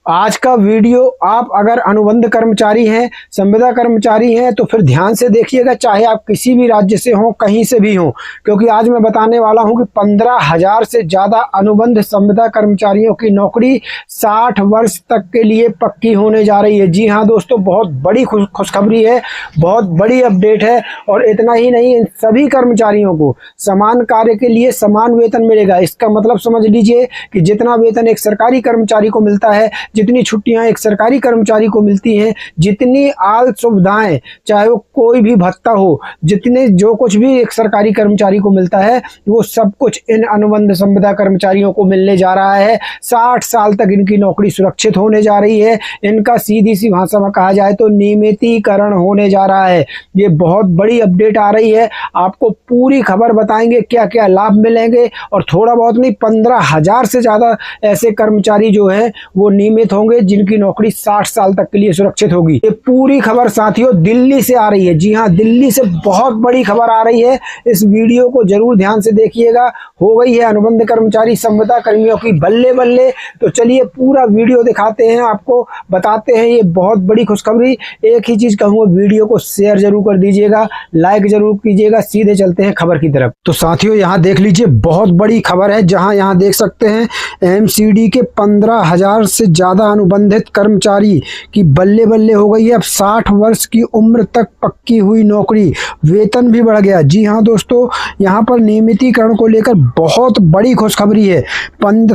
आज का वीडियो आप अगर अनुबंध कर्मचारी हैं, संविदा कर्मचारी हैं तो फिर ध्यान से देखिएगा, चाहे आप किसी भी राज्य से हों, कहीं से भी हों, क्योंकि आज मैं बताने वाला हूं कि 15,000 से ज़्यादा अनुबंध संविदा कर्मचारियों की नौकरी 60 वर्ष तक के लिए पक्की होने जा रही है। जी हां दोस्तों, बहुत बड़ी खुशखबरी है, बहुत बड़ी अपडेट है। और इतना ही नहीं, इन सभी कर्मचारियों को समान कार्य के लिए समान वेतन मिलेगा। इसका मतलब समझ लीजिए कि जितना वेतन एक सरकारी कर्मचारी को मिलता है, जितनी छुट्टियां एक सरकारी कर्मचारी को मिलती हैं, जितनी आल सुविधाएं, चाहे वो कोई भी भत्ता हो, जितने जो कुछ भी एक सरकारी कर्मचारी को मिलता है, वो सब कुछ इन अनुबंध संविदा कर्मचारियों को मिलने जा रहा है। 60 साल तक इनकी नौकरी सुरक्षित होने जा रही है। इनका सीधी सी भाषा में कहा जाए तो नियमितीकरण होने जा रहा है। ये बहुत बड़ी अपडेट आ रही है। आपको पूरी खबर बताएंगे, क्या क्या लाभ मिलेंगे, और थोड़ा बहुत नहीं, 15,000 से ज्यादा ऐसे कर्मचारी जो है वो नियमित होंगे, जिनकी नौकरी 60 साल तक के लिए सुरक्षित होगी। ये पूरी खबर साथियों दिल्ली से आ रही है। जी हां, दिल्ली से बहुत बड़ी खबर आ रही है। इस वीडियो को जरूर ध्यान से देखिएगा। हो गई है अनुबंध कर्मचारी संविदा कर्मियों की बल्ले बल्ले। तो चलिए पूरा वीडियो दिखाते हैं, आपको बताते हैं ये बहुत बड़ी खुशखबरी। एक ही चीज कहूंगा, वीडियो को शेयर जरूर कर दीजिएगा, लाइक जरूर कीजिएगा। सीधे चलते हैं खबर की तरफ। तो साथियों यहाँ देख लीजिए, बहुत बड़ी खबर है। जहां यहाँ देख सकते हैं एमसीडी के 15,000 से ज्यादा अनुबंधित कर्मचारी की बल्ले बल्ले हो गई है। अब 60 वर्ष की उम्र तक पक्की हुई नौकरी, वेतन भी बढ़ गया। जी हाँ दोस्तों, यहाँ पर नियमितीकरण को लेकर बहुत बड़ी खुशखबरी है।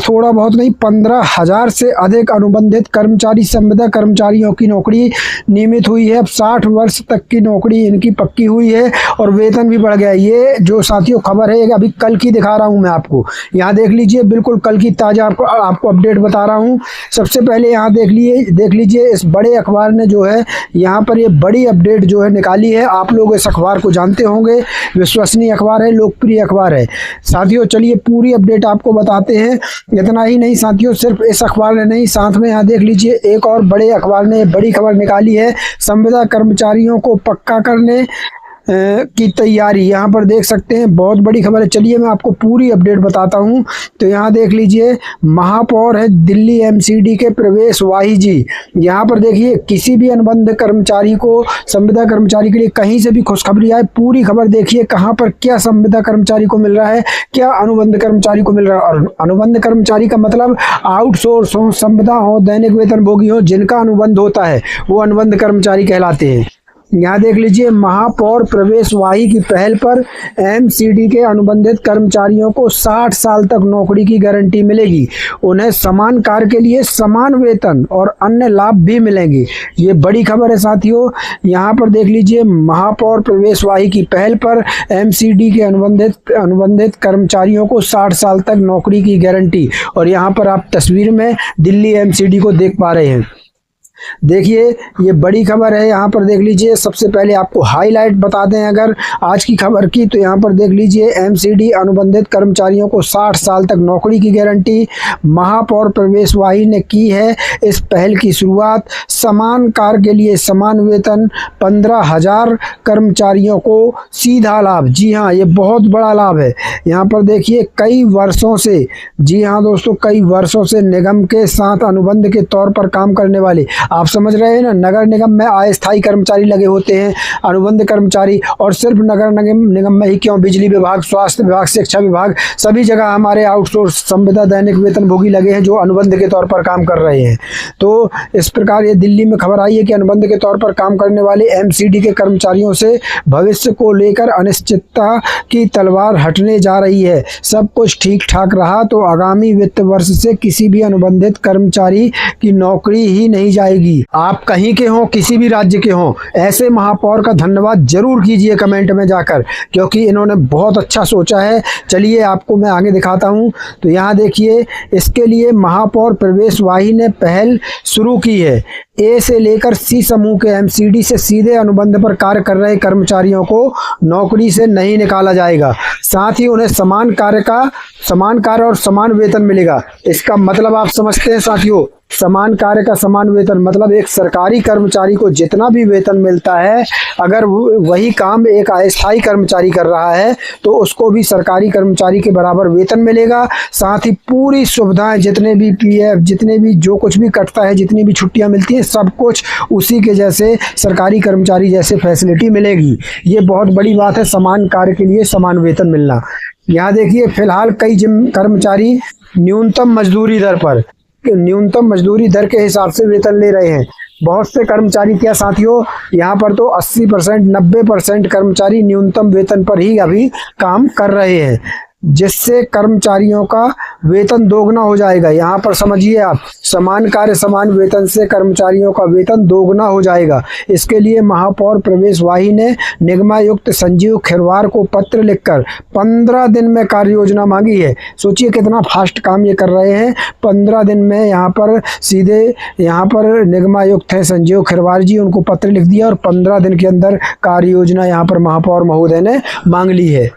थोड़ा बहुत नहीं, 15,000 से अधिक अनुबंधित कर्मचारी संविदा कर्मचारियों की नौकरी नियमित हुई है। अब 60 वर्ष तक की नौकरी इनकी पक्की हुई है और वेतन भी बढ़ गया। ये जो साथियों खबर है, अभी कल की दिखा रहा हूँ मैं आपको। यहाँ देख लीजिए, बिल्कुल कल की ताजा आपको अपडेट बता रहा हूँ। सबसे पहले यहाँ देख लीजिए इस बड़े अखबार ने जो है यहाँ पर ये बड़ी अपडेट जो है निकाली है। आप लोग इस अखबार को जानते होंगे, विश्वसनीय अखबार है, लोकप्रिय अखबार है। साथियों चलिए पूरी अपडेट आपको बताते हैं। इतना ही नहीं साथियों, सिर्फ इस अखबार ने नहीं, साथ में यहाँ देख लीजिए एक और बड़े अखबार ने बड़ी खबर निकाली है। संविदा कर्मचारियों को पक्का करने की तैयारी, यहाँ पर देख सकते हैं, बहुत बड़ी खबर है। चलिए मैं आपको पूरी अपडेट बताता हूँ। तो यहाँ देख लीजिए, महापौर है दिल्ली एमसीडी के प्रवेश वाही जी। यहाँ पर देखिए, किसी भी अनुबंध कर्मचारी को, संविदा कर्मचारी के लिए कहीं से भी खुशखबरी आए, पूरी खबर देखिए कहाँ पर क्या संविदा कर्मचारी को मिल रहा है, क्या अनुबंध कर्मचारी को मिल रहा है। और अनुबंध कर्मचारी का मतलब आउटसोर्स हो, संविदा हो, दैनिक वेतनभोगी हो, जिनका अनुबंध होता है वो अनुबंध कर्मचारी कहलाते हैं। यहाँ देख लीजिए, महापौर प्रवेश वाही की पहल पर एमसीडी के अनुबंधित कर्मचारियों को 60 साल तक नौकरी की गारंटी मिलेगी। उन्हें समान कार्य के लिए समान वेतन और अन्य लाभ भी मिलेंगे। ये बड़ी खबर है साथियों। यहाँ पर देख लीजिए, महापौर प्रवेश वाही की पहल पर एमसीडी के अनुबंधित कर्मचारियों को 60 साल तक नौकरी की गारंटी। और यहाँ पर आप तस्वीर में दिल्ली एमसीडी को देख पा रहे हैं। देखिए ये बड़ी खबर है। यहाँ पर देख लीजिए, सबसे पहले आपको हाईलाइट बता दें अगर आज की खबर की, तो यहाँ पर देख लीजिए, एमसीडी अनुबंधित कर्मचारियों को 60 साल तक नौकरी की गारंटी। महापौर प्रवेश वाही ने की है इस पहल की शुरुआत। समान कार्य के लिए समान वेतन, 15,000 कर्मचारियों को सीधा लाभ। जी हाँ, ये बहुत बड़ा लाभ है। यहाँ पर देखिए, कई वर्षों से, जी हाँ दोस्तों, कई वर्षों से निगम के साथ अनुबंध के तौर पर काम करने वाले, आप समझ रहे हैं ना, नगर निगम में अस्थायी कर्मचारी लगे होते हैं, अनुबंध कर्मचारी। और सिर्फ नगर निगम में ही क्यों, बिजली विभाग, स्वास्थ्य विभाग, शिक्षा विभाग, सभी जगह हमारे आउटसोर्स संविदा दैनिक वेतनभोगी लगे हैं जो अनुबंध के तौर पर काम कर रहे हैं। तो इस प्रकार ये दिल्ली में खबर आई है कि अनुबंध के तौर पर काम करने वाले एमसीडी के कर्मचारियों से भविष्य को लेकर अनिश्चितता की तलवार हटने जा रही है। सब कुछ ठीक ठाक रहा तो आगामी वित्त वर्ष से किसी भी अनुबंधित कर्मचारी की नौकरी ही नहीं जाएगी। आप कहीं के हों, किसी भी राज्य के हों, ऐसे महापौर का धन्यवाद जरूर कीजिए कमेंट में जाकर, क्योंकि इन्होंने बहुत अच्छा सोचा है। चलिए आपको मैं आगे दिखाता हूं। तो यहाँ देखिए, इसके लिए महापौर प्रवेश वाही ने पहल शुरू की है। ए से लेकर सी समूह के एमसीडी से सीधे अनुबंध पर कार्य कर रहे कर्मचारियों को नौकरी से नहीं निकाला जाएगा। साथ ही उन्हें समान कार्य और समान वेतन मिलेगा। इसका मतलब आप समझते हैं साथियों, समान कार्य का समान वेतन मतलब एक सरकारी कर्मचारी को जितना भी वेतन मिलता है, अगर वही काम एक अस्थायी कर्मचारी कर रहा है तो उसको भी सरकारी कर्मचारी के बराबर वेतन मिलेगा। साथ ही पूरी सुविधाएं, जितने भी पीएफ, जितने भी जो कुछ भी कटता है, जितनी भी छुट्टियां मिलती हैं, सब कुछ उसी के जैसे सरकारी कर्मचारी जैसे फैसिलिटी मिलेगी। ये बहुत बड़ी बात है, समान कार्य के लिए समान वेतन मिलना। यहाँ देखिए, फिलहाल कई कर्मचारी न्यूनतम मजदूरी दर के हिसाब से वेतन ले रहे हैं। बहुत से कर्मचारी क्या साथियों, यहाँ पर तो 80% 90% कर्मचारी न्यूनतम वेतन पर ही अभी काम कर रहे हैं, जिससे कर्मचारियों का वेतन दोगुना हो जाएगा। यहाँ पर समझिए आप, समान कार्य समान वेतन से कर्मचारियों का वेतन दोगुना हो जाएगा। इसके लिए महापौर प्रवेश वाही ने निगमायुक्त संजीव खिरवार को पत्र लिखकर 15 दिन में कार्य योजना मांगी है। सोचिए कितना फास्ट काम ये कर रहे हैं। 15 दिन में यहाँ पर सीधे यहाँ पर निगमायुक्त है संजीव खिरवार जी, उनको पत्र लिख दिया और 15 दिन के अंदर कार्य योजना यहाँ पर महापौर महोदय ने मांग ली है।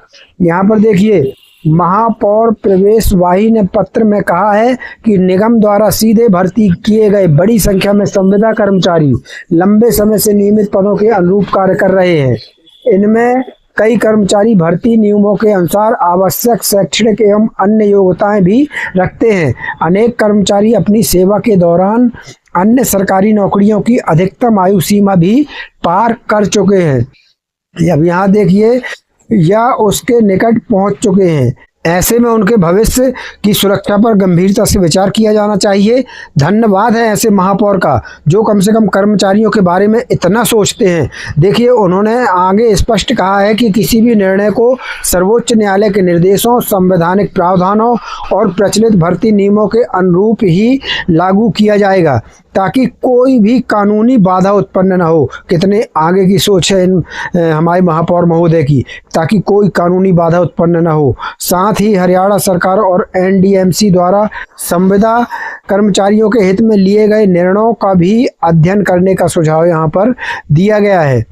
यहाँ पर देखिए, महापौर प्रवेश वाही ने पत्र में कहा है कि निगम द्वारा सीधे भर्ती किए गए बड़ी संख्या में संविदा कर्मचारी लंबे समय से नियमित पदों के अनुरूप कार्य कर रहे हैं। इनमें कई कर्मचारी भर्ती नियमों के अनुसार आवश्यक शैक्षणिक एवं अन्य योग्यताएं भी रखते हैं। अनेक कर्मचारी अपनी सेवा के दौरान अन्य सरकारी नौकरियों की अधिकतम आयु सीमा भी पार कर चुके हैं। अब यहाँ देखिए, या उसके निकट पहुंच चुके हैं। ऐसे में उनके भविष्य की सुरक्षा पर गंभीरता से विचार किया जाना चाहिए। धन्यवाद है ऐसे महापौर का, जो कम से कम कर्मचारियों के बारे में इतना सोचते हैं। देखिए, उन्होंने आगे स्पष्ट कहा है कि किसी भी निर्णय को सर्वोच्च न्यायालय के निर्देशों, संवैधानिक प्रावधानों और प्रचलित भर्ती नियमों के अनुरूप ही लागू किया जाएगा, ताकि कोई भी कानूनी बाधा उत्पन्न न हो। कितने आगे की सोच है हमारे महापौर महोदय की, ताकि कोई कानूनी बाधा उत्पन्न न हो। साथ ही हरियाणा सरकार और एनडीएमसी द्वारा संविदा कर्मचारियों के हित में लिए गए निर्णयों का भी अध्ययन करने का सुझाव यहाँ पर दिया गया है।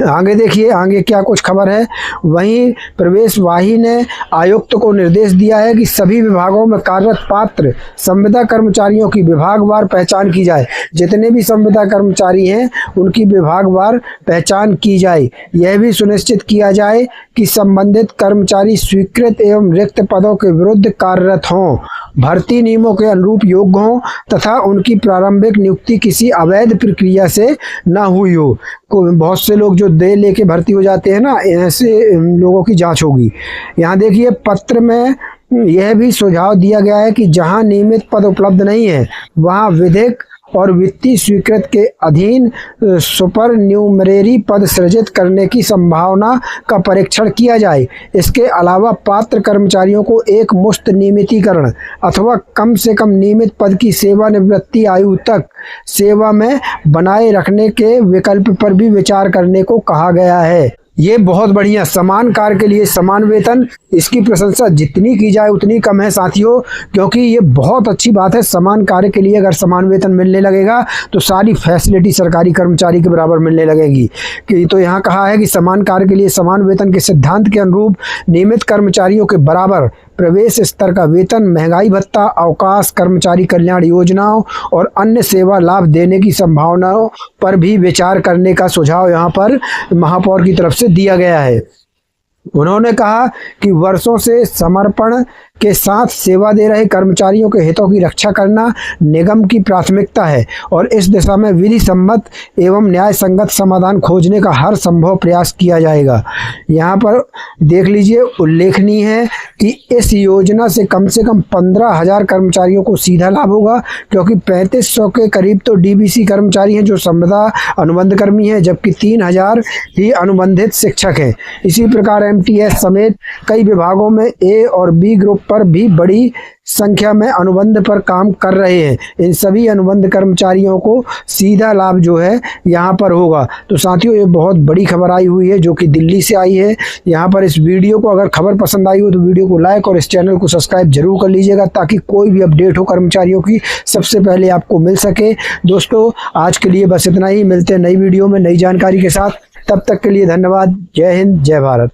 आगे देखिए, आगे क्या कुछ खबर है। वहीं प्रवेश वाही ने आयुक्त को निर्देश दिया है कि सभी विभागों में कार्यरत पात्र संविदा कर्मचारियों की विभागवार पहचान की जाए। जितने भी संविदा कर्मचारी हैं उनकी विभागवार पहचान की जाए। यह भी सुनिश्चित किया जाए कि संबंधित कर्मचारी स्वीकृत एवं रिक्त पदों के विरुद्ध कार्यरत हों, भर्ती नियमों के अनुरूप योग्य हों तथा उनकी प्रारंभिक नियुक्ति किसी अवैध प्रक्रिया से न हुई हो। बहुत से लोग जो दे लेके भर्ती हो जाते हैं ना, ऐसे लोगों की जांच होगी। यहाँ देखिए, पत्र में यह भी सुझाव दिया गया है कि जहां नियमित पद उपलब्ध नहीं है, वहां विधिक और वित्तीय स्वीकृत के अधीन सुपर न्यूमरेरी पद सृजित करने की संभावना का परीक्षण किया जाए। इसके अलावा पात्र कर्मचारियों को एक मुश्त नियमितीकरण अथवा कम से कम नियमित पद की सेवानिवृत्ति आयु तक सेवा में बनाए रखने के विकल्प पर भी विचार करने को कहा गया है। ये बहुत बढ़िया, समान कार्य के लिए समान वेतन, इसकी प्रशंसा जितनी की जाए उतनी कम है साथियों, क्योंकि ये बहुत अच्छी बात है। समान कार्य के लिए अगर समान वेतन मिलने लगेगा तो सारी फैसिलिटी सरकारी कर्मचारी के बराबर मिलने लगेगी। कि तो यहाँ कहा है कि समान कार्य के लिए समान वेतन के सिद्धांत के अनुरूप नियमित कर्मचारियों के बराबर प्रवेश स्तर का वेतन, महंगाई भत्ता, अवकाश, कर्मचारी कल्याण योजनाओं और अन्य सेवा लाभ देने की संभावनाओं पर भी विचार करने का सुझाव यहाँ पर महापौर की तरफ से दिया गया है। उन्होंने कहा कि वर्षों से समर्पण के साथ सेवा दे रहे कर्मचारियों के हितों की रक्षा करना निगम की प्राथमिकता है और इस दिशा में विधि सम्मत एवं न्याय संगत समाधान खोजने का हर संभव प्रयास किया जाएगा। यहाँ पर देख लीजिए, उल्लेखनीय है कि इस योजना से कम 15,000 कर्मचारियों को सीधा लाभ होगा, क्योंकि 3500 के करीब तो डीबीसी कर्मचारी हैं जो संविदा अनुबंध कर्मी हैं, जबकि 3,000 ही अनुबंधित शिक्षक हैं। इसी प्रकार एमटीएस समेत कई विभागों में ए और बी ग्रुप पर भी बड़ी संख्या में अनुबंध पर काम कर रहे हैं। इन सभी अनुबंध कर्मचारियों को सीधा लाभ जो है यहाँ पर होगा। तो साथियों, ये बहुत बड़ी खबर आई हुई है जो कि दिल्ली से आई है। यहाँ पर इस वीडियो को अगर खबर पसंद आई हो तो वीडियो को लाइक और इस चैनल को सब्सक्राइब जरूर कर लीजिएगा, ताकि कोई भी अपडेट हो कर्मचारियों की सबसे पहले आपको मिल सके। दोस्तों, आज के लिए बस इतना ही। मिलते हैं नई वीडियो में नई जानकारी के साथ। तब तक के लिए धन्यवाद। जय हिंद, जय भारत।